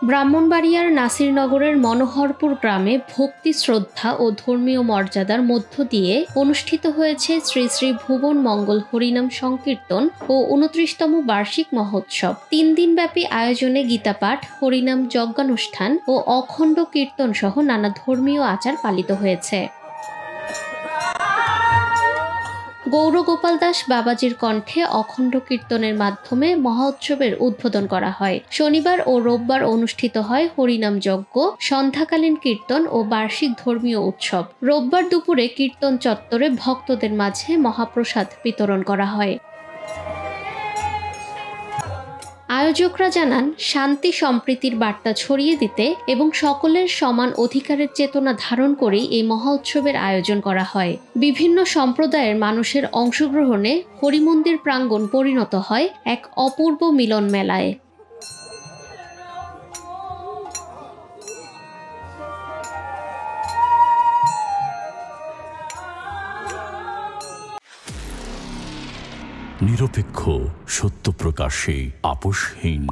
ব্রাহ্মণবাড়িয়ার নাসিরনগরের মনোহরপুর গ্রামে ভক্তি, শ্রদ্ধা ও ধর্মীয় মর্যাদার মধ্য দিয়ে অনুষ্ঠিত হয়েছে শ্রী শ্রী ভুবন মঙ্গল হরিনাম সংকীর্তন ও ২৯তম বার্ষিক মহোৎসব। ৩ দিনব্যাপী আয়োজনে গীতাপাঠ, হরিনাম যজ্ঞানুষ্ঠান ও অখণ্ড কীর্তন সহ নানা ধর্মীয় আচার পালিত হয়েছে। গৌরগোপাল দাস বাবাজির কণ্ঠে অখণ্ড কীর্তনের মাধ্যমে মহোৎসবের উদ্বোধন করা হয়। শনিবার ও রোববার অনুষ্ঠিত হয় হরিনাম যজ্ঞ, সন্ধ্যাকালীন কীর্তন ও বার্ষিক ধর্মীয় উৎসব। রোববার দুপুরে কীর্তন চত্বরে ভক্তদের মাঝে মহাপ্রসাদ বিতরণ করা হয়। আয়োজকরা জানান, শান্তি সম্প্রীতির বার্তা ছড়িয়ে দিতে এবং সকলের সমান অধিকারের চেতনা ধারণ করেই এই মহোৎসবের আয়োজন করা হয়। বিভিন্ন সম্প্রদায়ের মানুষের অংশগ্রহণে হরিমন্দির প্রাঙ্গণ পরিণত হয় এক অপূর্ব মিলন মেলায়। নিরপেক্ষ, সত্য প্রকাশে আপোষহীন।